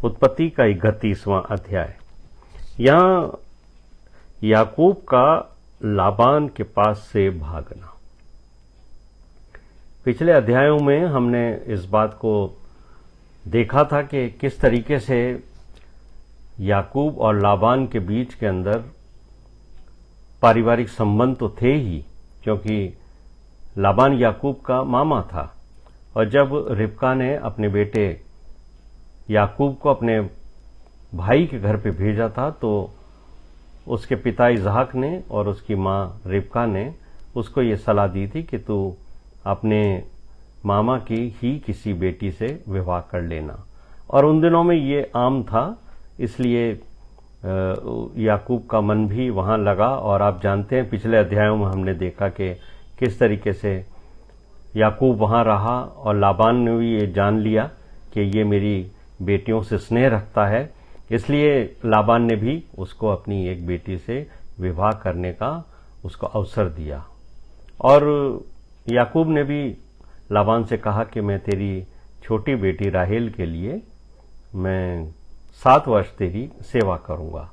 उत्पत्ति का 31वां अध्याय। यहां याकूब का लाबान के पास से भागना। पिछले अध्यायों में हमने इस बात को देखा था कि किस तरीके से याकूब और लाबान के बीच के अंदर पारिवारिक संबंध तो थे ही, क्योंकि लाबान याकूब का मामा था। और जब रिबका ने अपने बेटे याकूब को अपने भाई के घर पे भेजा था, तो उसके पिता इसहाक ने और उसकी मां रिबका ने उसको ये सलाह दी थी कि तू अपने मामा की ही किसी बेटी से विवाह कर लेना। और उन दिनों में ये आम था, इसलिए याकूब का मन भी वहां लगा। और आप जानते हैं पिछले अध्यायों में हमने देखा कि किस तरीके से याकूब वहां रहा और लाबान ने भी ये जान लिया कि ये मेरी बेटियों से स्नेह रखता है, इसलिए लाबान ने भी उसको अपनी एक बेटी से विवाह करने का उसको अवसर दिया। और याकूब ने भी लाबान से कहा कि मैं तेरी छोटी बेटी राहेल के लिए मैं 7 वर्ष तेरी सेवा करूंगा।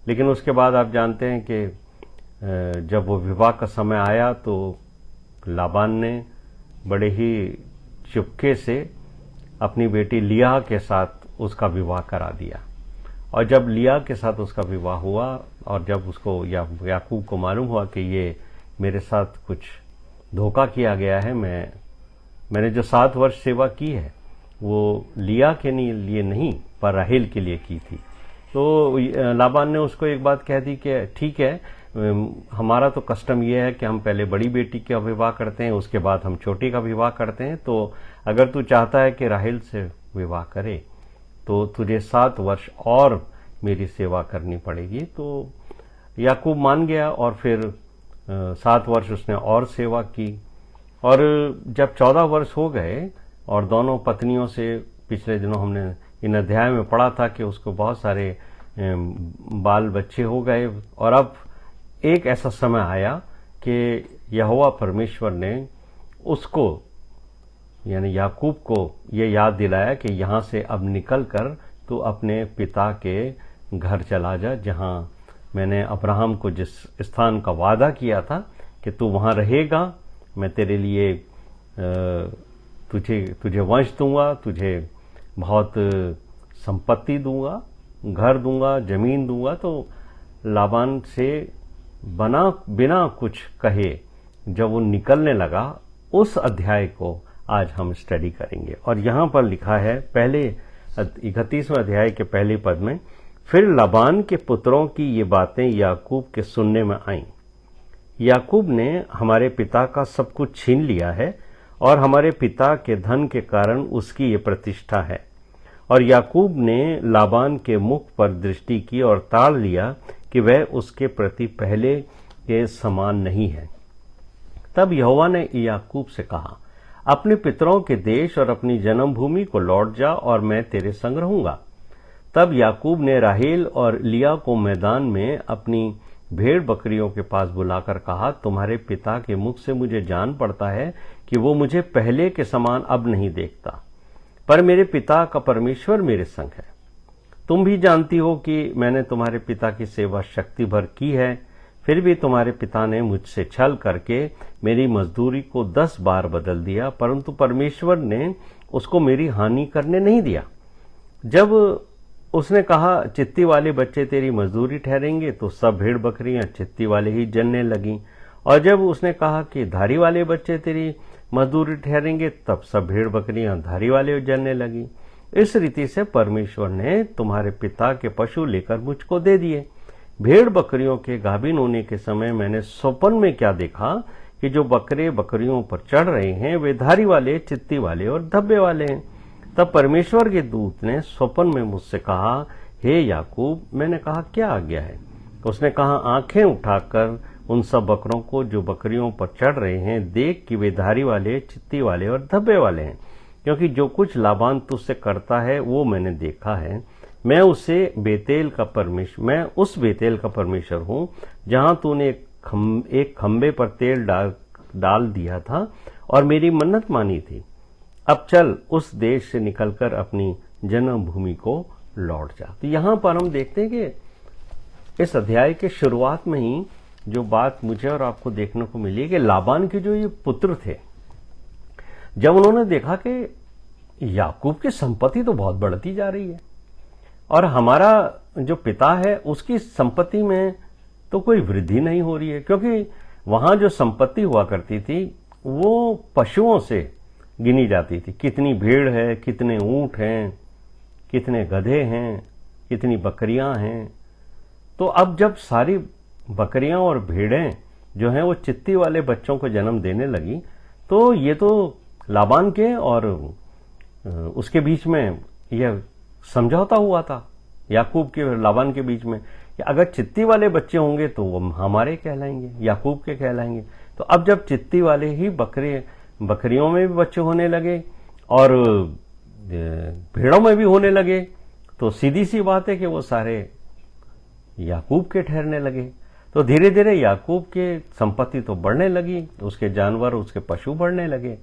लेकिन उसके बाद आप जानते हैं कि जब वो विवाह का समय आया तो लाबान ने बड़े ही चुपके से अपनी बेटी लिया के साथ उसका विवाह करा दिया। और जब लिया के साथ उसका विवाह हुआ और जब उसको याकूब को मालूम हुआ कि ये मेरे साथ कुछ धोखा किया गया है, मैंने जो 7 वर्ष सेवा की है वो लिया के लिए नहीं पर राहेल के लिए की थी, तो लाबान ने उसको एक बात कह दी कि ठीक है, हमारा तो कस्टम ये है कि हम पहले बड़ी बेटी का विवाह करते हैं, उसके बाद हम छोटी का विवाह करते हैं। तो अगर तू चाहता है कि राहेल से विवाह करे तो तुझे 7 वर्ष और मेरी सेवा करनी पड़ेगी। तो याकूब मान गया और फिर 7 वर्ष उसने और सेवा की। और जब 14 वर्ष हो गए और दोनों पत्नियों से, पिछले दिनों हमने इन अध्याय में पढ़ा था कि उसको बहुत सारे बाल बच्चे हो गए। और अब एक ऐसा समय आया कि यहोवा परमेश्वर ने उसको यानी याकूब को ये याद दिलाया कि यहां से अब निकलकर तू अपने पिता के घर चला जा, जहां मैंने अब्राहम को जिस स्थान का वादा किया था कि तू वहां रहेगा, मैं तेरे लिए तुझे वंश दूंगा, तुझे बहुत संपत्ति दूंगा, घर दूंगा, जमीन दूंगा। तो लाबान से बिना कुछ कहे जब वो निकलने लगा, उस अध्याय को आज हम स्टडी करेंगे। और यहां पर लिखा है पहले 31वें अध्याय के पहले पद में, फिर लाबान के पुत्रों की ये बातें याकूब के सुनने में आईं। याकूब ने हमारे पिता का सब कुछ छीन लिया है और हमारे पिता के धन के कारण उसकी ये प्रतिष्ठा है। और याकूब ने लाबान के मुख पर दृष्टि की और ताड़ लिया कि वह उसके प्रति पहले के समान नहीं है। तब यहोवा ने याकूब से कहा, अपने पितरों के देश और अपनी जन्मभूमि को लौट जा और मैं तेरे संग रहूंगा। तब याकूब ने राहेल और लिया को मैदान में अपनी भेड़ बकरियों के पास बुलाकर कहा, तुम्हारे पिता के मुख से मुझे जान पड़ता है कि वो मुझे पहले के समान अब नहीं देखता, पर मेरे पिता का परमेश्वर मेरे संग है। तुम भी जानती हो कि मैंने तुम्हारे पिता की सेवा शक्ति भर की है, फिर भी तुम्हारे पिता ने मुझसे छल करके मेरी मजदूरी को 10 बार बदल दिया, परंतु परमेश्वर ने उसको मेरी हानि करने नहीं दिया। जब उसने कहा, चित्ती वाले बच्चे तेरी मजदूरी ठहरेंगे, तो सब भेड़ बकरियां चित्ती वाले ही जनने लगीं। और जब उसने कहा कि धारी वाले बच्चे तेरी मजदूरी ठहरेंगे, तब सब भेड़ बकरियां धारी वाले जनने लगीं। इस रीति से परमेश्वर ने तुम्हारे पिता के पशु लेकर मुझको दे दिए। भेड़ बकरियों के गाभिन होने के समय मैंने स्वप्न में क्या देखा कि जो बकरे बकरियों पर चढ़ रहे हैं वे धारी वाले, चित्ती वाले और धब्बे वाले हैं। तब परमेश्वर के दूत ने स्वप्न में मुझसे कहा, हे याकूब। मैंने कहा, क्या आज्ञा है? उसने कहा, आंखें उठाकर उन सब बकरों को जो बकरियों पर चढ़ रहे हैं देख कि वे धारी वाले, चित्ती वाले और धब्बे वाले हैं, क्योंकि जो कुछ लाबान तुझसे करता है वो मैंने देखा है। मैं उस बेतेल का परमेश्वर हूं जहां तूने एक खंबे पर तेल डाल दिया था और मेरी मन्नत मानी थी। अब चल उस देश से निकलकर अपनी जन्मभूमि को लौट जा। तो यहां पर हम देखते हैं कि इस अध्याय के शुरुआत में ही जो बात मुझे और आपको देखने को मिली कि लाबान के जो ये पुत्र थे, जब उन्होंने देखा कि याकूब की संपत्ति तो बहुत बढ़ती जा रही है और हमारा जो पिता है उसकी संपत्ति में तो कोई वृद्धि नहीं हो रही है, क्योंकि वहां जो संपत्ति हुआ करती थी वो पशुओं से गिनी जाती थी। कितनी भीड़ है, कितने ऊंट हैं, कितने गधे हैं, कितनी बकरियां हैं। तो अब जब सारी बकरियां और भेड़ें जो हैं वो चित्ती वाले बच्चों को जन्म देने लगी, तो ये तो लाबान के और उसके बीच में यह समझौता हुआ था, याकूब के और लाबान के बीच में, कि अगर चित्ती वाले बच्चे होंगे तो वो हमारे कहलाएंगे, याकूब के कहलाएंगे। तो अब जब चित्ती वाले ही बकरियों में भी बच्चे होने लगे और भेड़ों में भी होने लगे, तो सीधी सी बात है कि वो सारे याकूब के ठहरने लगे। तो धीरे धीरे याकूब के संपत्ति तो बढ़ने लगी, उसके जानवर, उसके पशु बढ़ने लगे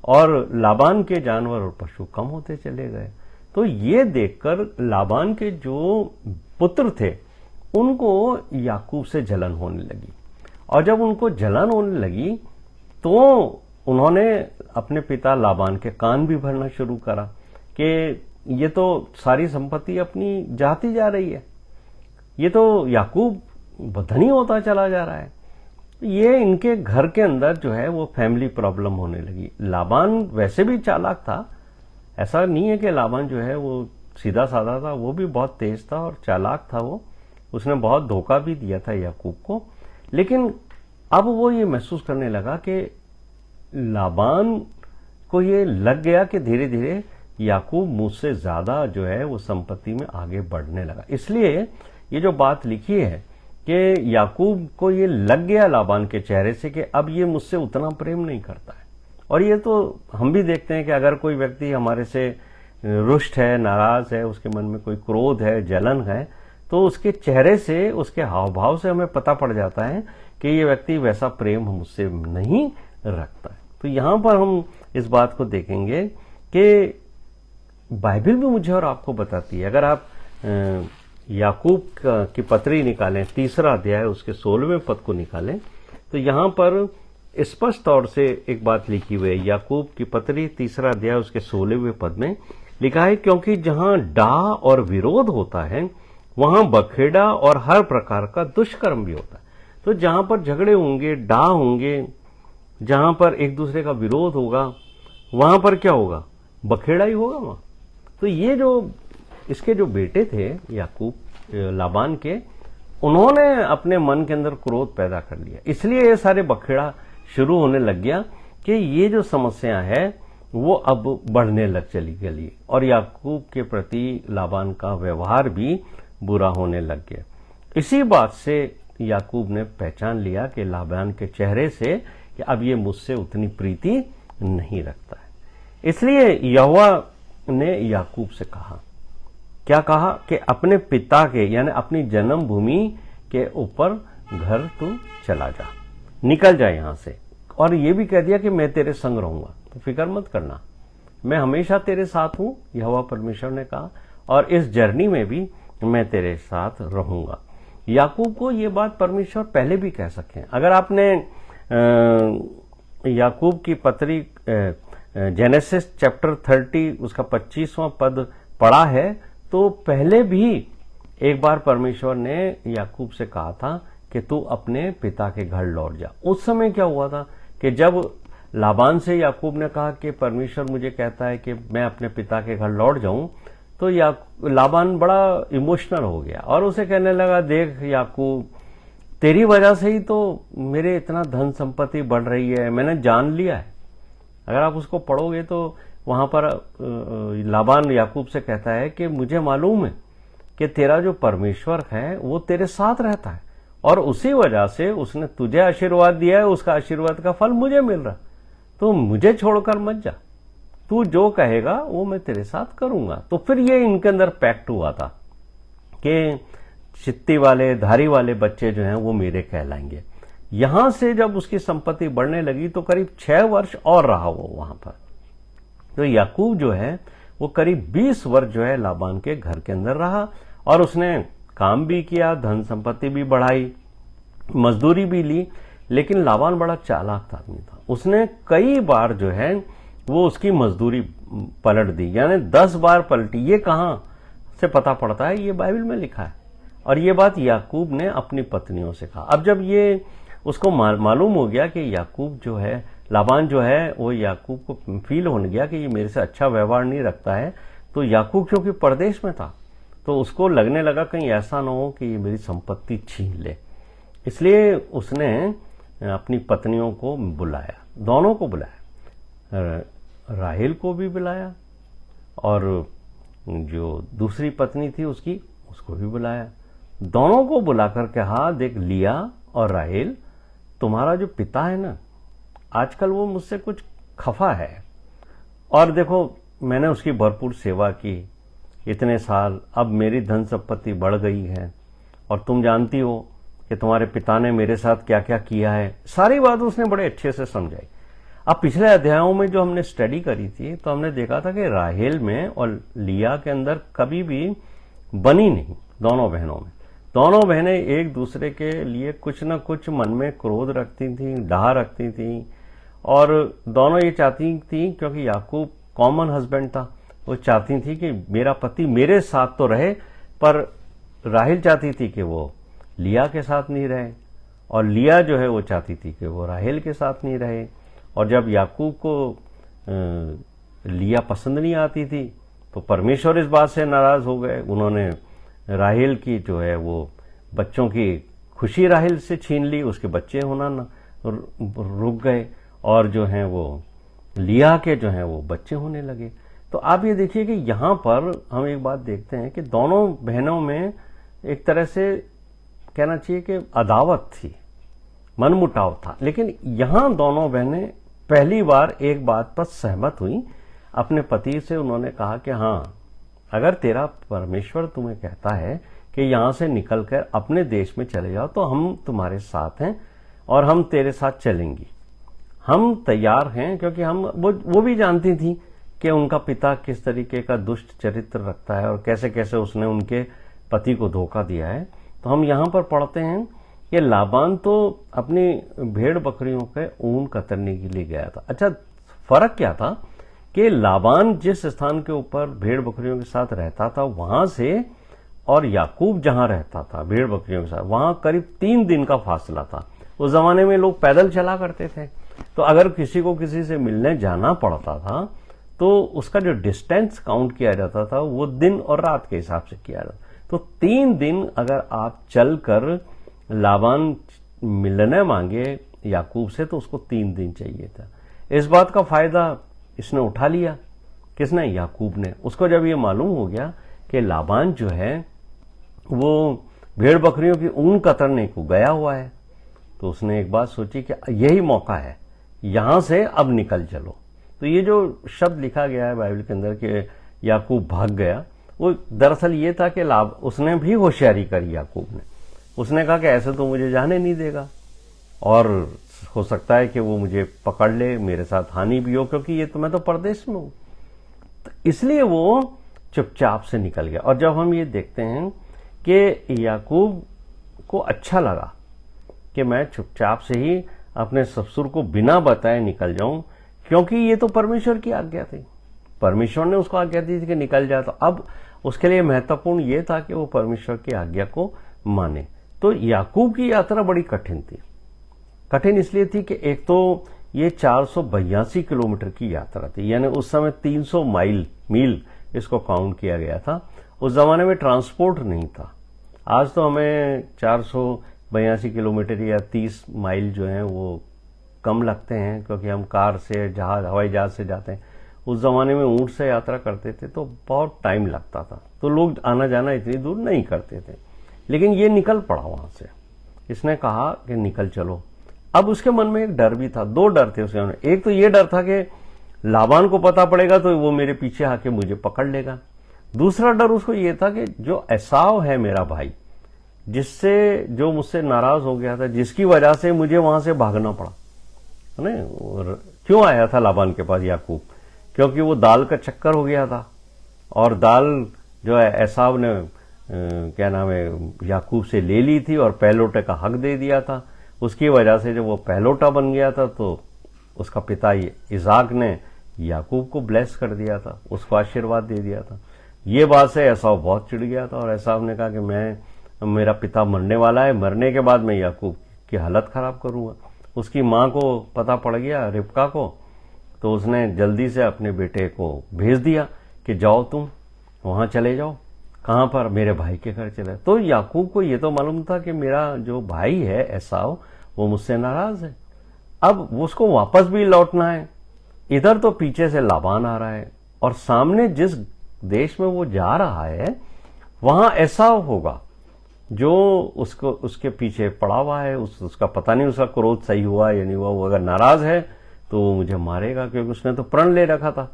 और लाबान के जानवर और पशु कम होते चले गए। तो ये देखकर लाबान के जो पुत्र थे उनको याकूब से जलन होने लगी, और जब उनको जलन होने लगी तो उन्होंने अपने पिता लाबान के कान भी भरना शुरू करा कि ये तो सारी संपत्ति अपनी जाती जा रही है, ये तो याकूब धनी होता चला जा रहा है। ये इनके घर के अंदर जो है वो फैमिली प्रॉब्लम होने लगी। लाबान वैसे भी चालाक था, ऐसा नहीं है कि लाबान जो है वो सीधा साधा था, वो भी बहुत तेज था और चालाक था। उसने बहुत धोखा भी दिया था याकूब को, लेकिन अब वो ये महसूस करने लगा कि लाबान को ये लग गया कि धीरे धीरे याकूब मुझसे ज्यादा जो है वो संपत्ति में आगे बढ़ने लगा। इसलिए ये जो बात लिखी है कि याकूब को ये लग गया लाबान के चेहरे से कि अब ये मुझसे उतना प्रेम नहीं करता है। और ये तो हम भी देखते हैं कि अगर कोई व्यक्ति हमारे से रुष्ट है, नाराज है, उसके मन में कोई क्रोध है, जलन है, तो उसके चेहरे से, उसके हाव भाव से हमें पता पड़ जाता है कि ये व्यक्ति वैसा प्रेम मुझसे नहीं रखता है। तो यहां पर हम इस बात को देखेंगे कि बाइबल भी मुझे और आपको बताती है। अगर आप याकूब की पत्री निकालें, 3 अध्याय उसके 16वें पद को निकालें, तो यहां पर स्पष्ट तौर से एक बात लिखी हुई है। याकूब की पत्री 3 अध्याय उसके 16वें पद में लिखा है, क्योंकि जहां डाह और विरोध होता है वहां बखेड़ा और हर प्रकार का दुष्कर्म भी होता है। तो जहां पर झगड़े होंगे, डाह होंगे, जहां पर एक दूसरे का विरोध होगा, वहां पर क्या होगा? बखेड़ा ही होगा वहां। तो ये जो इसके जो बेटे थे याकूब, लाबान के, उन्होंने अपने मन के अंदर क्रोध पैदा कर लिया, इसलिए ये सारे बखेड़ा शुरू होने लग गया कि ये जो समस्या है वो अब बढ़ने लग चली गई और याकूब के प्रति लाबान का व्यवहार भी बुरा होने लग गया। इसी बात से याकूब ने पहचान लिया कि लाबान के चेहरे से कि अब ये मुझसे उतनी प्रीति नहीं रखता है। इसलिए यहोवा ने याकूब से कहा, क्या कहा? कि अपने पिता के यानी अपनी जन्मभूमि के ऊपर घर तू चला जा, निकल जा यहां से। और ये भी कह दिया कि मैं तेरे संग रहूंगा, तो फिक्र मत करना, मैं हमेशा तेरे साथ हूं, यहोवा परमेश्वर ने कहा, और इस जर्नी में भी मैं तेरे साथ रहूंगा। याकूब को ये बात परमेश्वर पहले भी कह सके। अगर आपने याकूब की पत्री जेनेसिस चैप्टर 30 उसका 25वां पद पढ़ा है, तो पहले भी एक बार परमेश्वर ने याकूब से कहा था कि तू अपने पिता के घर लौट जा। उस समय क्या हुआ था कि जब लाबान से याकूब ने कहा कि परमेश्वर मुझे कहता है कि मैं अपने पिता के घर लौट जाऊं, तो लाबान बड़ा इमोशनल हो गया और उसे कहने लगा, देख याकूब, तेरी वजह से ही तो मेरे इतना धन संपत्ति बढ़ रही है, मैंने जान लिया है। अगर आप उसको पढ़ोगे तो वहां पर लाबान याकूब से कहता है कि मुझे मालूम है कि तेरा जो परमेश्वर है वो तेरे साथ रहता है और उसी वजह से उसने तुझे आशीर्वाद दिया है, उसका आशीर्वाद का फल मुझे मिल रहा, तो मुझे छोड़कर मत जा, तू जो कहेगा वो मैं तेरे साथ करूंगा। तो फिर ये इनके अंदर पैक्ट हुआ था कि चित्ती वाले, धारी वाले बच्चे जो हैं वो मेरे कहलाएंगे। यहां से जब उसकी संपत्ति बढ़ने लगी तो करीब 6 वर्ष और रहा वो वहां पर। तो याकूब जो है वो करीब 20 वर्ष जो है लाबान के घर के अंदर रहा और उसने काम भी किया, धन संपत्ति भी बढ़ाई, मजदूरी भी ली। लेकिन लाबान बड़ा चालाक आदमी था, उसने कई बार जो है वो उसकी मजदूरी पलट दी, यानी 10 बार पलटी। ये कहां से पता पड़ता है? ये बाइबल में लिखा है। और ये बात याकूब ने अपनी पत्नियों से कहा। अब जब ये उसको मालूम हो गया कि याकूब जो है, लाबान जो है, वो याकूब को फील होने गया कि ये मेरे से अच्छा व्यवहार नहीं रखता है, तो याकूब क्योंकि परदेश में था तो उसको लगने लगा कहीं ऐसा ना हो कि ये मेरी संपत्ति छीन ले। इसलिए उसने अपनी पत्नियों को बुलाया, दोनों को बुलाया, राहेल को भी बुलाया और जो दूसरी पत्नी थी उसकी, उसको भी बुलाया। दोनों को बुलाकर कहा, देख लिया और राहेल, तुम्हारा जो पिता है ना, आजकल वो मुझसे कुछ खफा है, और देखो मैंने उसकी भरपूर सेवा की इतने साल, अब मेरी धन संपत्ति बढ़ गई है और तुम जानती हो कि तुम्हारे पिता ने मेरे साथ क्या क्या किया है। सारी बात उसने बड़े अच्छे से समझाई। अब पिछले अध्यायों में जो हमने स्टडी करी थी तो हमने देखा था कि राहेल में और लिया के अंदर कभी भी बनी नहीं, दोनों बहनों में। दोनों बहनें एक दूसरे के लिए कुछ न कुछ मन में क्रोध रखती थी, डाह रखती थी, और दोनों ये चाहती थी, क्योंकि याकूब कॉमन हस्बैंड था, वो चाहती थी कि मेरा पति मेरे साथ तो रहे, पर राहेल चाहती थी कि वो लिया के साथ नहीं रहे, और लिया जो है वो चाहती थी कि वो राहेल के साथ नहीं रहे। और जब याकूब को लिया पसंद नहीं आती थी तो परमेश्वर इस बात से नाराज हो गए। उन्होंने राहेल की जो है वो बच्चों की खुशी राहेल से छीन ली, उसके बच्चे होना न रुक गए, और जो है वो लिया के जो है वो बच्चे होने लगे। तो आप ये देखिए कि यहां पर हम एक बात देखते हैं कि दोनों बहनों में एक तरह से कहना चाहिए कि अदावत थी, मनमुटाव था। लेकिन यहां दोनों बहनें पहली बार एक बात पर सहमत हुई, अपने पति से उन्होंने कहा कि हाँ, अगर तेरा परमेश्वर तुम्हें कहता है कि यहां से निकलकर अपने देश में चले जाओ तो हम तुम्हारे साथ हैं और हम तेरे साथ चलेंगी, हम तैयार हैं। क्योंकि हम वो भी जानती थी कि उनका पिता किस तरीके का दुष्ट चरित्र रखता है और कैसे कैसे उसने उनके पति को धोखा दिया है। तो हम यहां पर पढ़ते हैं कि लाबान तो अपनी भेड़ बकरियों के ऊन कतरने के लिए गया था। अच्छा, फर्क क्या था कि लाबान जिस स्थान के ऊपर भेड़ बकरियों के साथ रहता था वहां से, और याकूब जहां रहता था भेड़ बकरियों के साथ, वहां करीब 3 दिन का फासला था। उस जमाने में लोग पैदल चला करते थे, तो अगर किसी को किसी से मिलने जाना पड़ता था तो उसका जो डिस्टेंस काउंट किया जाता था वो दिन और रात के हिसाब से किया जाता। तो 3 दिन अगर आप चलकर लाबान मिलने मांगे याकूब से तो उसको 3 दिन चाहिए था। इस बात का फायदा इसने उठा लिया। किसने? याकूब ने। उसको जब ये मालूम हो गया कि लाबान जो है वो भेड़ बकरियों की ऊन कतरने को गया हुआ है, तो उसने एक बात सोची कि यही मौका है, यहां से अब निकल चलो। तो ये जो शब्द लिखा गया है बाइबल के अंदर कि याकूब भाग गया, वो दरअसल ये था कि उसने भी होशियारी करी। याकूब ने, उसने कहा कि ऐसे तो मुझे जाने नहीं देगा और हो सकता है कि वो मुझे पकड़ ले, मेरे साथ हानि भी हो, क्योंकि ये तो मैं तो परदेश में हूं। तो इसलिए वो चुपचाप से निकल गया। और जब हम ये देखते हैं कि याकूब को अच्छा लगा कि मैं चुपचाप से ही अपने ससुर को बिना बताए निकल जाऊं, क्योंकि ये तो परमेश्वर की आज्ञा थी, परमेश्वर ने उसको आज्ञा दी थी कि निकल जाए। तो अब उसके लिए महत्वपूर्ण ये था कि वो परमेश्वर की आज्ञा को माने। तो याकूब की यात्रा बड़ी कठिन थी। कठिन इसलिए थी कि एक तो ये 482 किलोमीटर की यात्रा थी, यानी उस समय 300 मील इसको काउंट किया गया था। उस जमाने में ट्रांसपोर्ट नहीं था। आज तो हमें 482 किलोमीटर या 30 माइल जो है वो कम लगते हैं, क्योंकि हम कार से, जहाज, हवाई जहाज से जाते हैं। उस जमाने में ऊंट से यात्रा करते थे तो बहुत टाइम लगता था, तो लोग आना जाना इतनी दूर नहीं करते थे। लेकिन ये निकल पड़ा वहां से। इसने कहा कि निकल चलो। अब उसके मन में एक डर भी था, 2 डर थे उसके मन में। एक तो ये डर था कि लाबान को पता पड़ेगा तो वो मेरे पीछे आके मुझे पकड़ लेगा। दूसरा डर उसको ये था कि जो एसाव है मेरा भाई, जिससे जो मुझसे नाराज हो गया था, जिसकी वजह से मुझे वहां से भागना पड़ा, है ना। क्यों आया था लाबान के पास याकूब? क्योंकि वो दाल का चक्कर हो गया था और दाल जो है एसाव ने क्या नाम है याकूब से ले ली थी और पहलोटे का हक दे दिया था। उसकी वजह से जब वो पहलोटा बन गया था तो उसका पिता इसाक ने याकूब को ब्लेस कर दिया था, उसको आशीर्वाद दे दिया था। ये बात से एसाव बहुत चिढ़ गया था और एसाव ने कहा कि मेरा पिता मरने वाला है, मरने के बाद मैं याकूब की हालत खराब करूंगा। उसकी मां को पता पड़ गया, रिबका को, तो उसने जल्दी से अपने बेटे को भेज दिया कि जाओ तुम वहां चले जाओ। कहां पर? मेरे भाई के घर चले। तो याकूब को ये तो मालूम था कि मेरा जो भाई है एसाव वो मुझसे नाराज है, अब उसको वापस भी लौटना है। इधर तो पीछे से लाबान आ रहा है और सामने जिस देश में वो जा रहा है वहां एसाव होगा जो उसके पीछे पड़ा हुआ है। उसका पता नहीं उसका क्रोध सही हुआ या नहीं हुआ। वो अगर नाराज है तो वो मुझे मारेगा, क्योंकि उसने तो प्रण ले रखा था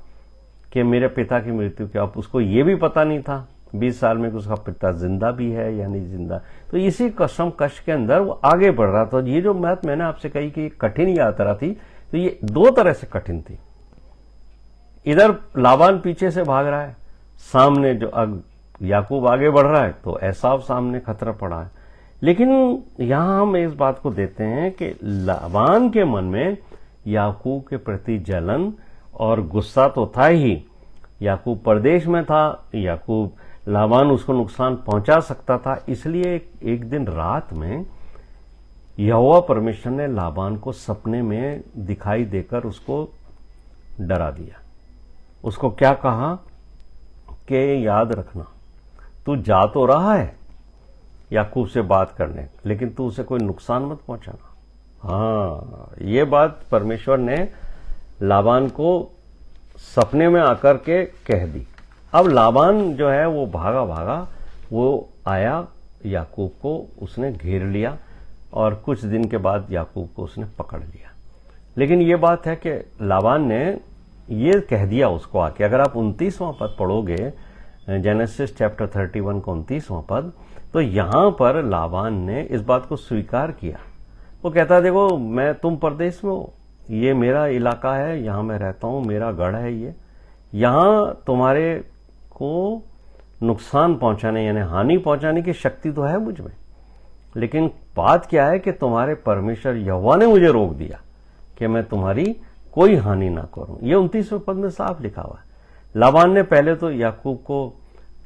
कि मेरे पिता की मृत्यु के। अब उसको ये भी पता नहीं था 20 साल में कि उसका पिता जिंदा भी है या नहीं जिंदा। तो इसी कसम कश के अंदर वो आगे बढ़ रहा था। ये जो बात मैंने आपसे कही कि कठिन यात्रा थी, तो ये दो तरह से कठिन थी। इधर लाबान पीछे से भाग रहा है, सामने जो याकूब आगे बढ़ रहा है, तो एसाव सामने खतरा पड़ा है। लेकिन यहां हम इस बात को देते हैं कि लाबान के मन में याकूब के प्रति जलन और गुस्सा तो था ही। याकूब परदेश में था, याकूब लाबान उसको नुकसान पहुंचा सकता था, इसलिए एक दिन रात में यहोवा परमेश्वर ने लाबान को सपने में दिखाई देकर उसको डरा दिया। उसको क्या कहा कि याद रखना, तू जा तो रहा है याकूब से बात करने, लेकिन तू उसे कोई नुकसान मत पहुंचाना। हाँ, ये बात परमेश्वर ने लाबान को सपने में आकर के कह दी। अब लाबान जो है वो भागा भागा, वो आया, याकूब को उसने घेर लिया और कुछ दिन के बाद याकूब को उसने पकड़ लिया। लेकिन ये बात है कि लाबान ने ये कह दिया उसको आके, अगर आप 29वां पद पढ़ोगे जेनेसिस चैप्टर 31 का 29वां पद, तो यहां पर लाबान ने इस बात को स्वीकार किया। वो कहता देखो मैं तुम परदेश में हो, ये मेरा इलाका है, यहां मैं रहता हूं, मेरा गढ़ है, ये यहां तुम्हारे को नुकसान पहुंचाने यानी हानि पहुंचाने की शक्ति तो है मुझ में, लेकिन बात क्या है कि तुम्हारे परमेश्वर यहोवा ने मुझे रोक दिया कि मैं तुम्हारी कोई हानि ना करूं। ये 29वें पद में साफ लिखा हुआ है। लाबान ने पहले तो याकूब को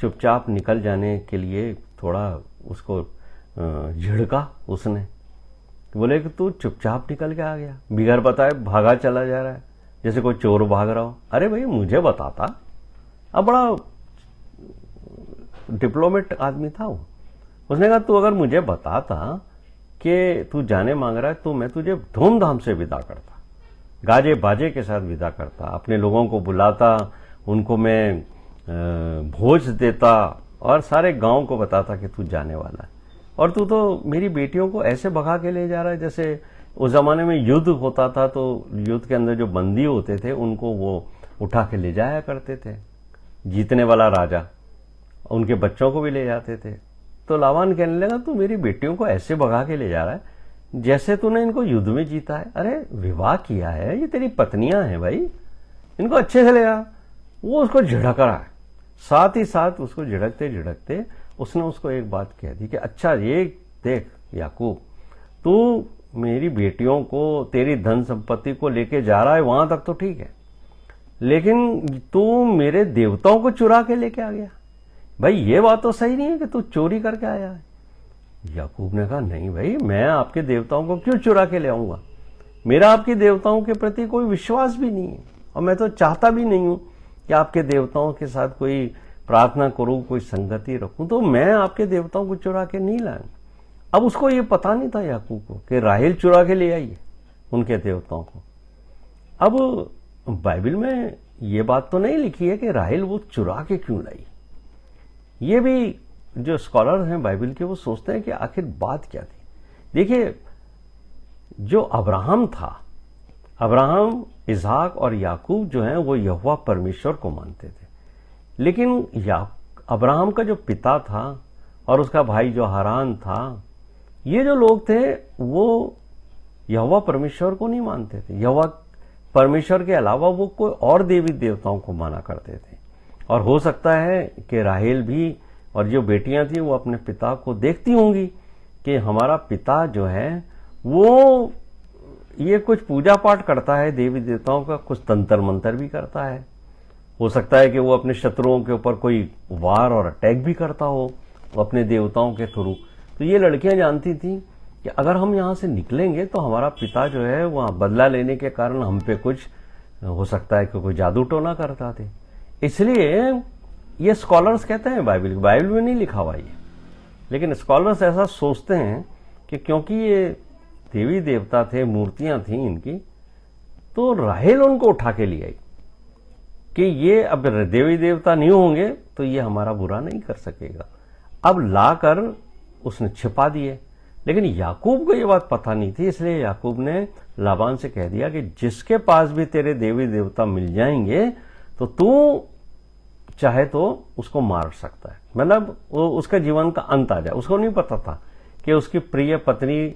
चुपचाप निकल जाने के लिए थोड़ा उसको झिड़का। उसने बोले कि तू चुपचाप निकल के आ गया, बिगर बताए भागा चला जा रहा है, जैसे कोई चोर भाग रहा हो। अरे भाई मुझे बताता। अब बड़ा डिप्लोमेट आदमी था वो। उसने कहा तू अगर मुझे बताता कि तू जाने मांग रहा है तो मैं तुझे धूमधाम से विदा करता, गाजे बाजे के साथ विदा करता, अपने लोगों को बुलाता, उनको मैं भोज देता और सारे गांव को बताता कि तू जाने वाला है। और तू तो मेरी बेटियों को ऐसे भगा के ले जा रहा है जैसे उस जमाने में युद्ध होता था तो युद्ध के अंदर जो बंदी होते थे उनको वो उठा के ले जाया करते थे, जीतने वाला राजा उनके बच्चों को भी ले जाते थे। तो लाबान कहने लगा तू मेरी बेटियों को ऐसे भगा के ले जा रहा है जैसे तूने इनको युद्ध में जीता है। अरे विवाह किया है, ये तेरी पत्नियां हैं भाई, इनको अच्छे से ले आ। वो उसको झिड़क रहा है, साथ ही साथ उसको झिड़कते झिड़कते उसने उसको एक बात कह दी कि अच्छा ये देख याकूब, तू मेरी बेटियों को, तेरी धन संपत्ति को लेके जा रहा है, वहां तक तो ठीक है, लेकिन तू मेरे देवताओं को चुरा के लेके आ गया। भाई ये बात तो सही नहीं है कि तू चोरी करके आया है। याकूब ने कहा नहीं भाई, मैं आपके देवताओं को क्यों चुरा के ले आऊंगा, मेरा आपके देवताओं के प्रति कोई विश्वास भी नहीं है और मैं तो चाहता भी नहीं हूं कि आपके देवताओं के साथ कोई प्रार्थना करूं, कोई संगति रखूं, तो मैं आपके देवताओं को चुरा के नहीं लाऊं। अब उसको ये पता नहीं था याकूब को कि राहेल चुरा के ले आई है उनके देवताओं को। अब बाइबल में ये बात तो नहीं लिखी है कि राहेल वो चुरा के क्यों लाई। ये भी जो स्कॉलर हैं बाइबल के वो सोचते हैं कि आखिर बात क्या थी। देखिए जो अब्राहम था, अब्राहम, इसहाक और याकूब जो हैं वो यहोवा परमेश्वर को मानते थे, लेकिन अब्राहम का जो पिता था और उसका भाई जो हारान था, ये जो लोग थे वो यहोवा परमेश्वर को नहीं मानते थे। यहोवा परमेश्वर के अलावा वो कोई और देवी देवताओं को माना करते थे और हो सकता है कि राहेल भी और जो बेटियां थी वो अपने पिता को देखती होंगी कि हमारा पिता जो है वो ये कुछ पूजा पाठ करता है देवी देवताओं का, कुछ तंत्र मंत्र भी करता है। हो सकता है कि वो अपने शत्रुओं के ऊपर कोई वार और अटैक भी करता हो अपने देवताओं के थ्रू। तो ये लड़कियां जानती थी कि अगर हम यहां से निकलेंगे तो हमारा पिता जो है वहां बदला लेने के कारण हम पे कुछ हो सकता है कि कोई जादू टोना करता थे। इसलिए ये स्कॉलर्स कहते हैं, बाइबल में नहीं लिखा हुआ ये, लेकिन स्कॉलर्स ऐसा सोचते हैं कि क्योंकि ये देवी देवता थे, मूर्तियां थी इनकी, तो राहेल उनको उठा के ले आई कि ये अब देवी देवता नहीं होंगे तो ये हमारा बुरा नहीं कर सकेगा। अब लाकर उसने छिपा दिए। लेकिन याकूब को ये बात पता नहीं थी, इसलिए याकूब ने लाबान से कह दिया कि जिसके पास भी तेरे देवी देवता मिल जाएंगे तो तू चाहे तो उसको मार सकता है, मतलब उसका जीवन का अंत आ जाए। उसको नहीं पता था कि उसकी प्रिय पत्नी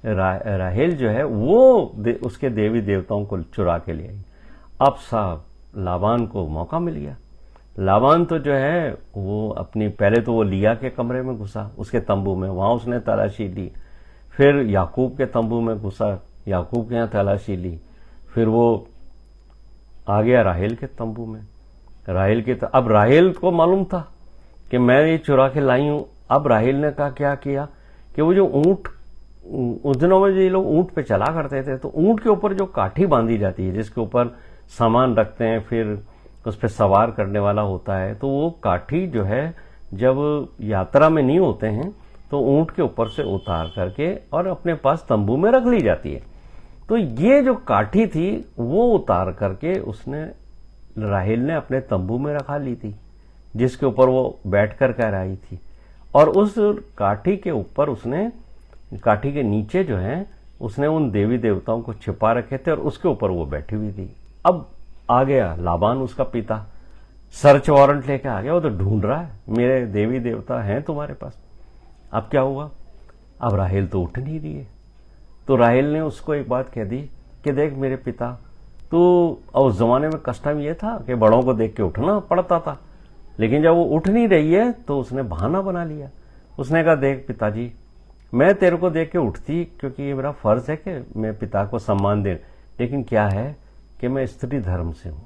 राहेल जो है वो उसके देवी देवताओं को चुरा के ले आई। अब साहब लाबान को मौका मिल गया। लाबान तो जो है वो अपनी पहले तो वो लिया के कमरे में घुसा, उसके तंबू में, वहां उसने तलाशी ली। फिर याकूब के तंबू में घुसा, याकूब के यहां तलाशी ली। फिर वो आ गया राहेल के तंबू में, राहेल के अब राहेल को मालूम था कि मैं ये चुरा के लाई हूं। अब राहेल ने कहा क्या किया कि वो जो ऊंट, उस दिनों में जो ये लोग ऊंट पे चला करते थे, तो ऊंट के ऊपर जो काठी बांधी जाती है जिसके ऊपर सामान रखते हैं, फिर उस पर सवार करने वाला होता है, तो वो काठी जो है जब यात्रा में नहीं होते हैं तो ऊंट के ऊपर से उतार करके और अपने पास तंबू में रख ली जाती है। तो ये जो काठी थी वो उतार करके उसने, राहेल ने अपने तंबू में रखा ली थी, जिसके ऊपर वो बैठ कर कर आई थी। और उस काठी के ऊपर उसने, काठी के नीचे जो है उसने उन देवी देवताओं को छिपा रखे थे और उसके ऊपर वो बैठी हुई थी। अब आ गया लाबान, उसका पिता, सर्च वारंट लेके आ गया। वो तो ढूंढ रहा है मेरे देवी देवता हैं तुम्हारे पास। अब क्या हुआ, अब राहेल तो उठ नहीं रही है। तो राहेल ने उसको एक बात कह दी कि देख मेरे पिता, तो उस जमाने में कस्टम ये था कि बड़ों को देख के उठना पड़ता था, लेकिन जब वो उठ नहीं रही है तो उसने बहाना बना लिया। उसने कहा देख पिताजी, मैं तेरे को देख के उठती क्योंकि ये मेरा फर्ज है कि मैं पिता को सम्मान दे, लेकिन क्या है कि मैं स्त्री धर्म से हूं,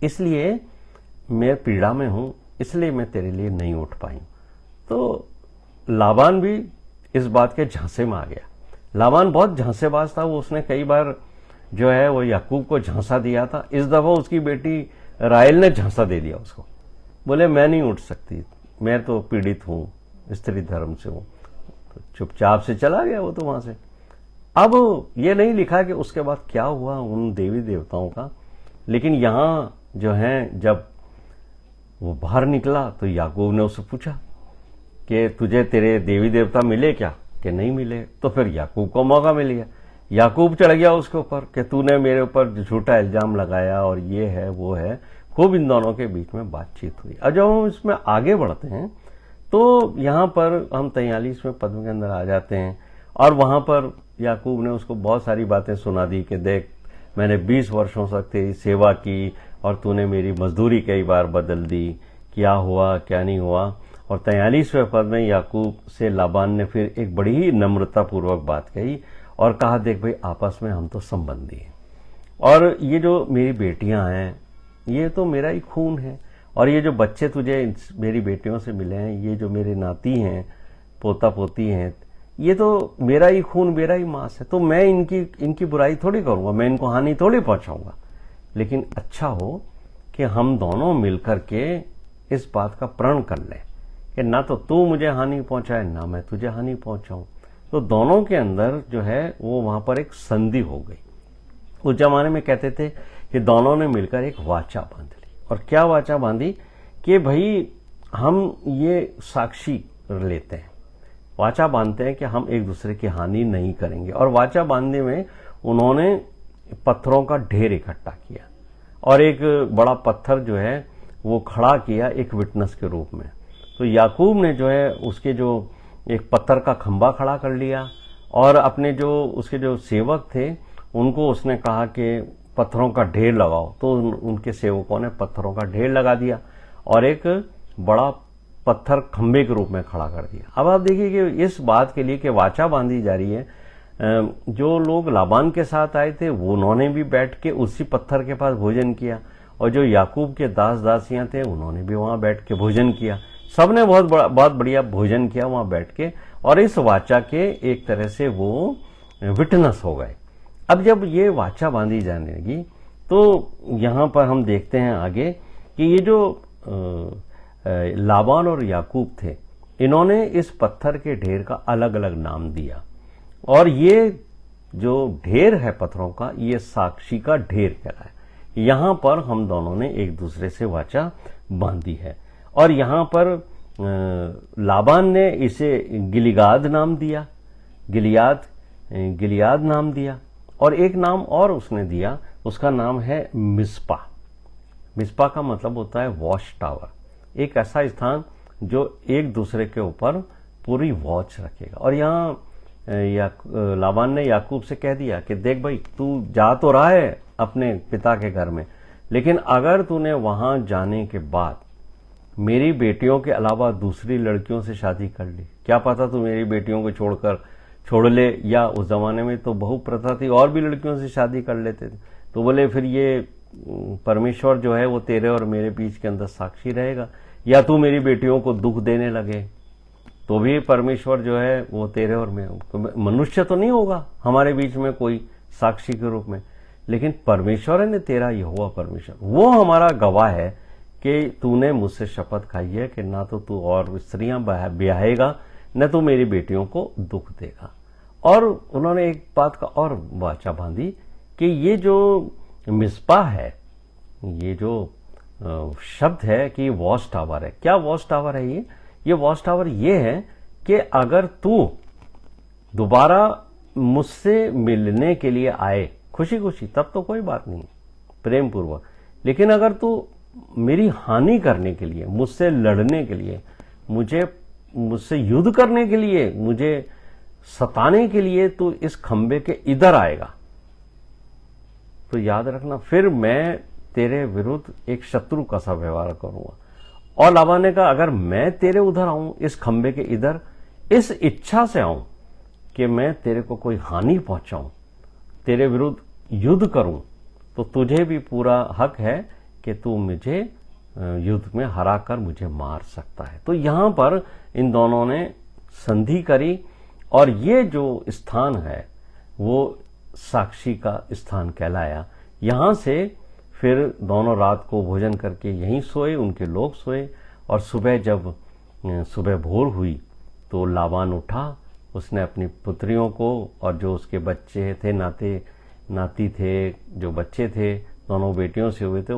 इसलिए मैं पीड़ा में हूं, इसलिए मैं तेरे लिए नहीं उठ पाई। तो लाबान भी इस बात के झांसे में आ गया। लाबान बहुत झांसेबाज था, वो उसने कई बार जो है वो याकूब को झांसा दिया था। इस दफा उसकी बेटी राहेल ने झांसा दे दिया उसको, बोले मैं नहीं उठ सकती, मैं तो पीड़ित हूं, स्त्री धर्म से हूं। तो चुपचाप से चला गया वो तो वहां से। अब ये नहीं लिखा कि उसके बाद क्या हुआ उन देवी देवताओं का, लेकिन यहां जो है जब वो बाहर निकला तो याकूब ने उससे पूछा कि तुझे तेरे देवी देवता मिले क्या, कि नहीं मिले। तो फिर याकूब को मौका मिल गया, याकूब चढ़ गया उसके ऊपर कि तूने मेरे ऊपर झूठा इल्जाम लगाया और ये है वो है। खूब इन दोनों के बीच में बातचीत हुई। अब जब हम इसमें आगे बढ़ते हैं तो यहां पर हम 43वें पद के अंदर आ जाते हैं और वहां पर याकूब ने उसको बहुत सारी बातें सुना दी कि देख मैंने 20 वर्षों तक तेरी सेवा की और तूने मेरी मजदूरी कई बार बदल दी, क्या हुआ क्या नहीं हुआ। और 43वें पद में याकूब से लाबान ने फिर एक बड़ी ही नम्रतापूर्वक बात कही और कहा देख भाई आपस में हम तो संबंधी हैं और ये जो मेरी बेटियां हैं ये तो मेरा ही खून है, और ये जो बच्चे तुझे मेरी बेटियों से मिले हैं, ये जो मेरे नाती हैं, पोता पोती हैं, ये तो मेरा ही खून मेरा ही मांस है। तो मैं इनकी बुराई थोड़ी करूंगा, मैं इनको हानि थोड़ी पहुंचाऊंगा, लेकिन अच्छा हो कि हम दोनों मिलकर के इस बात का प्रण कर लें कि ना तो तू मुझे हानि पहुंचाए ना मैं तुझे हानि पहुंचाऊं। तो दोनों के अंदर जो है वो वहां पर एक संधि हो गई। उस जमाने में कहते थे कि दोनों ने मिलकर एक वाचा बांध ली। और क्या वाचा बांधी कि भाई हम ये साक्षी लेते हैं, वाचा बांधते हैं कि हम एक दूसरे की हानि नहीं करेंगे। और वाचा बांधने में उन्होंने पत्थरों का ढेर इकट्ठा किया और एक बड़ा पत्थर जो है वो खड़ा किया एक विटनेस के रूप में। तो याकूब ने जो है उसके जो एक पत्थर का खंबा खड़ा कर लिया और अपने जो उसके जो सेवक थे उनको उसने कहा कि पत्थरों का ढेर लगाओ। तो उनके सेवकों ने पत्थरों का ढेर लगा दिया। और एक बड़ा पत्थर खंबे के रूप में खड़ा कर दिया। अब आप देखिए कि इस बात के लिए कि वाचा बांधी जा रही है, जो लोग लाबान के साथ आए थे वो उन्होंने भी बैठ के उसी पत्थर के पास भोजन किया, और जो याकूब के दास दासियां थे उन्होंने भी वहां बैठ के भोजन किया। सबने बहुत बढ़िया भोजन किया वहां बैठ के, और इस वाचा के एक तरह से वो विटनेस हो गए। अब जब ये वाचा बांधी जाने लगी तो यहां पर हम देखते हैं आगे कि ये जो लाबान और याकूब थे, इन्होंने इस पत्थर के ढेर का अलग अलग नाम दिया, और ये जो ढेर है पत्थरों का, ये साक्षी का ढेर कहलाया। यहां पर हम दोनों ने एक दूसरे से वाचा बांधी है, और यहां पर लाबान ने इसे गिलिगाद नाम दिया, गिलियाद नाम दिया, और एक नाम और उसने दिया, उसका नाम है मिस्पा। मिस्पा का मतलब होता है वॉच टावर, एक ऐसा स्थान जो एक दूसरे के ऊपर पूरी वॉच रखेगा। और यहाँ लाबान ने याकूब से कह दिया कि देख भाई, तू जा तो रहा है अपने पिता के घर में, लेकिन अगर तूने वहां जाने के बाद मेरी बेटियों के अलावा दूसरी लड़कियों से शादी कर ली, क्या पता तू मेरी बेटियों को छोड़ ले, या उस जमाने में तो बहु प्रथा थी, और भी लड़कियों से शादी कर लेते थे। तो बोले फिर ये परमेश्वर जो है वो तेरे और मेरे बीच के अंदर साक्षी रहेगा, या तू मेरी बेटियों को दुख देने लगे तो भी परमेश्वर जो है वो तेरे और मेरे, मनुष्य तो नहीं होगा हमारे बीच में कोई साक्षी के रूप में, लेकिन परमेश्वर ने, तेरा यहोवा परमेश्वर, वो हमारा गवाह है कि तूने मुझसे शपथ खाई है कि ना तो तू और स्त्रियां ब्याहेगा, न तो मेरी बेटियों को दुख देगा। और उन्होंने एक बात का और वाचा बांधी कि ये जो मिस्पा है, ये जो शब्द है कि वॉच टावर है। क्या वॉच टावर है ये वॉच टावर ये है कि अगर तू दोबारा मुझसे मिलने के लिए आए खुशी खुशी, तब तो कोई बात नहीं, प्रेम पूर्वक, लेकिन अगर तू मेरी हानि करने के लिए, मुझसे लड़ने के लिए, मुझसे युद्ध करने के लिए, मुझे सताने के लिए तू इस खंबे के इधर आएगा, तो याद रखना फिर मैं तेरे विरुद्ध एक शत्रु का सा व्यवहार करूंगा। और लाबान ने कहा अगर मैं तेरे उधर आऊं, इस खंबे के इधर, इस इच्छा से आऊं कि मैं तेरे को कोई हानि पहुंचाऊं, तेरे विरुद्ध युद्ध करूं, तो तुझे भी पूरा हक है कि तू मुझे युद्ध में हराकर मुझे मार सकता है। तो यहां पर इन दोनों ने संधि करी, और ये जो स्थान है वो साक्षी का स्थान कहलाया। यहां से फिर दोनों रात को भोजन करके यहीं सोए, उनके लोग सोए, और जब सुबह भोर हुई तो लाबान उठा, उसने अपनी पुत्रियों को और जो उसके बच्चे थे, नाती थे, जो बच्चे थे, दोनों बेटियों से हुए थे,